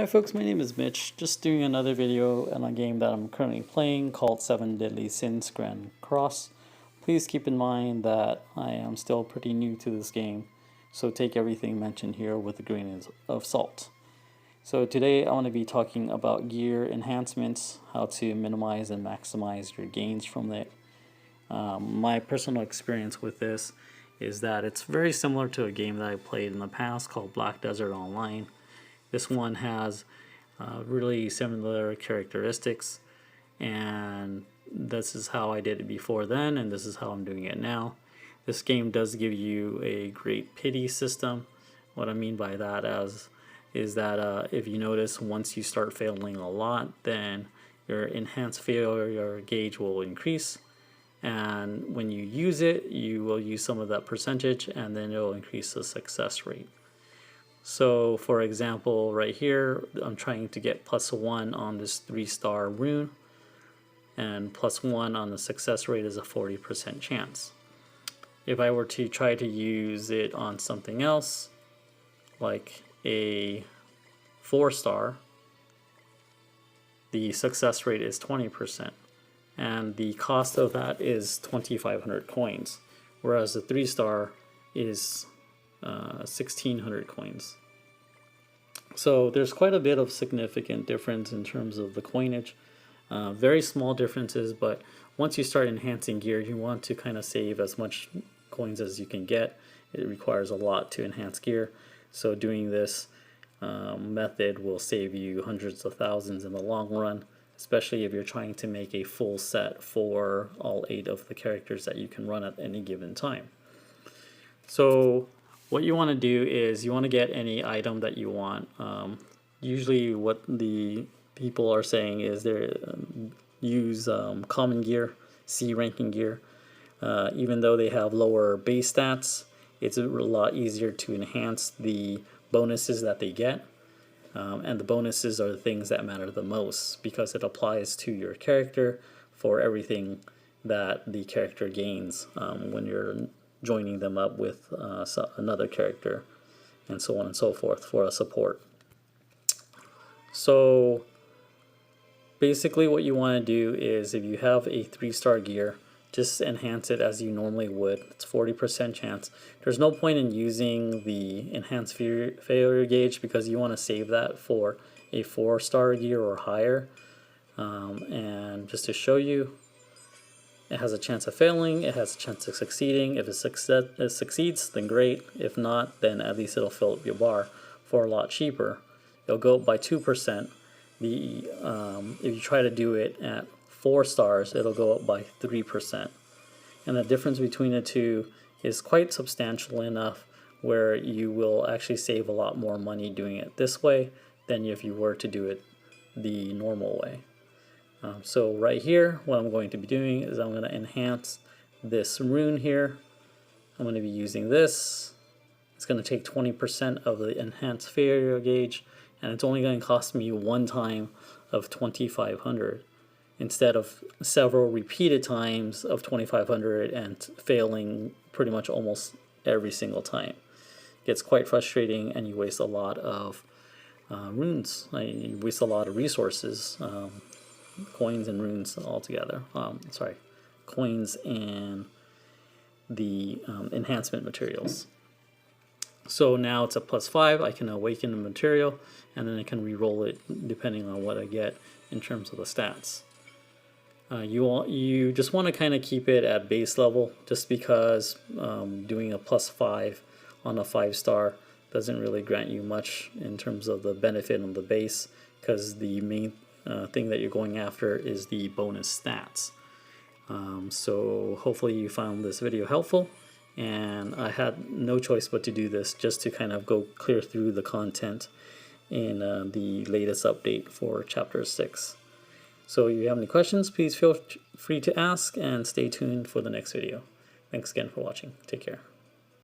Hi folks, my name is Mitch, just doing another video on a game that I'm currently playing called 7 Deadly Sins Grand Cross. Please keep in mind that I am still pretty new to this game, so take everything mentioned here with a grain of salt. So today I want to be talking about gear enhancements, how to minimize and maximize your gains from it. My personal experience with this is that it's very similar to a game that I played in the past called Black Desert Online. This one has really similar characteristics, and this is how I did it before then, and this is how I'm doing it now. This game does give you a great pity system. What I mean by that is that if you notice, once you start failing a lot, then your enhanced failure gauge will increase, and when you use it, you will use some of that percentage, and then it will increase the success rate. So for example, right here, I'm trying to get +1 on this 3-star rune, and +1 on the success rate is a 40% chance. If I were to try to use it on something else, like a 4-star, the success rate is 20%, and the cost of that is 2,500 coins, whereas the 3-star is 1,600 coins. So there's quite a bit of significant difference in terms of the coinage. Very small differences, but once you start enhancing gear, you want to kind of save as much coins as you can get. It requires a lot to enhance gear, so doing this method will save you hundreds of thousands in the long run, especially if you're trying to make a full set for all 8 of the characters that you can run at any given time. So what you want to do is you want to get any item that you want. Usually what the people are saying is they use common gear, C ranking gear. Even though they have lower base stats, it's a lot easier to enhance the bonuses that they get. And the bonuses are the things that matter the most because it applies to your character for everything that the character gains when you're joining them up with another character, and so on and so forth for a support. So basically what you want to do is, if you have a 3-star gear, just enhance it as you normally would. It's 40% chance. There's no point in using the enhanced failure gauge because you want to save that for a 4-star gear or higher. And just to show you, it has a chance of failing, it has a chance of succeeding. If it succeeds, then great. If not, then at least it'll fill up your bar for a lot cheaper. It'll go up by 2%. If you try to do it at 4 stars, it'll go up by 3%. And the difference between the two is quite substantial enough where you will actually save a lot more money doing it this way than if you were to do it the normal way. So right here, what I'm going to be doing is I'm going to enhance this rune here. I'm going to be using this. It's going to take 20% of the enhanced failure gauge, and it's only going to cost me one time of 2,500 instead of several repeated times of 2,500 and failing pretty much almost every single time. It gets quite frustrating, and you waste a lot of runes. You waste a lot of resources. Coins and runes altogether. Coins and the enhancement materials. So now it's a +5. I can awaken the material, and then I can re-roll it depending on what I get in terms of the stats. You just want to kind of keep it at base level, just because doing a +5 on a 5-star doesn't really grant you much in terms of the benefit on the base, because the main thing that you're going after is the bonus stats. So hopefully you found this video helpful, and I had no choice but to do this just to kind of go clear through the content in the latest update for chapter 6. So if you have any questions, please feel free to ask, and stay tuned for the next video. Thanks again for watching. Take care.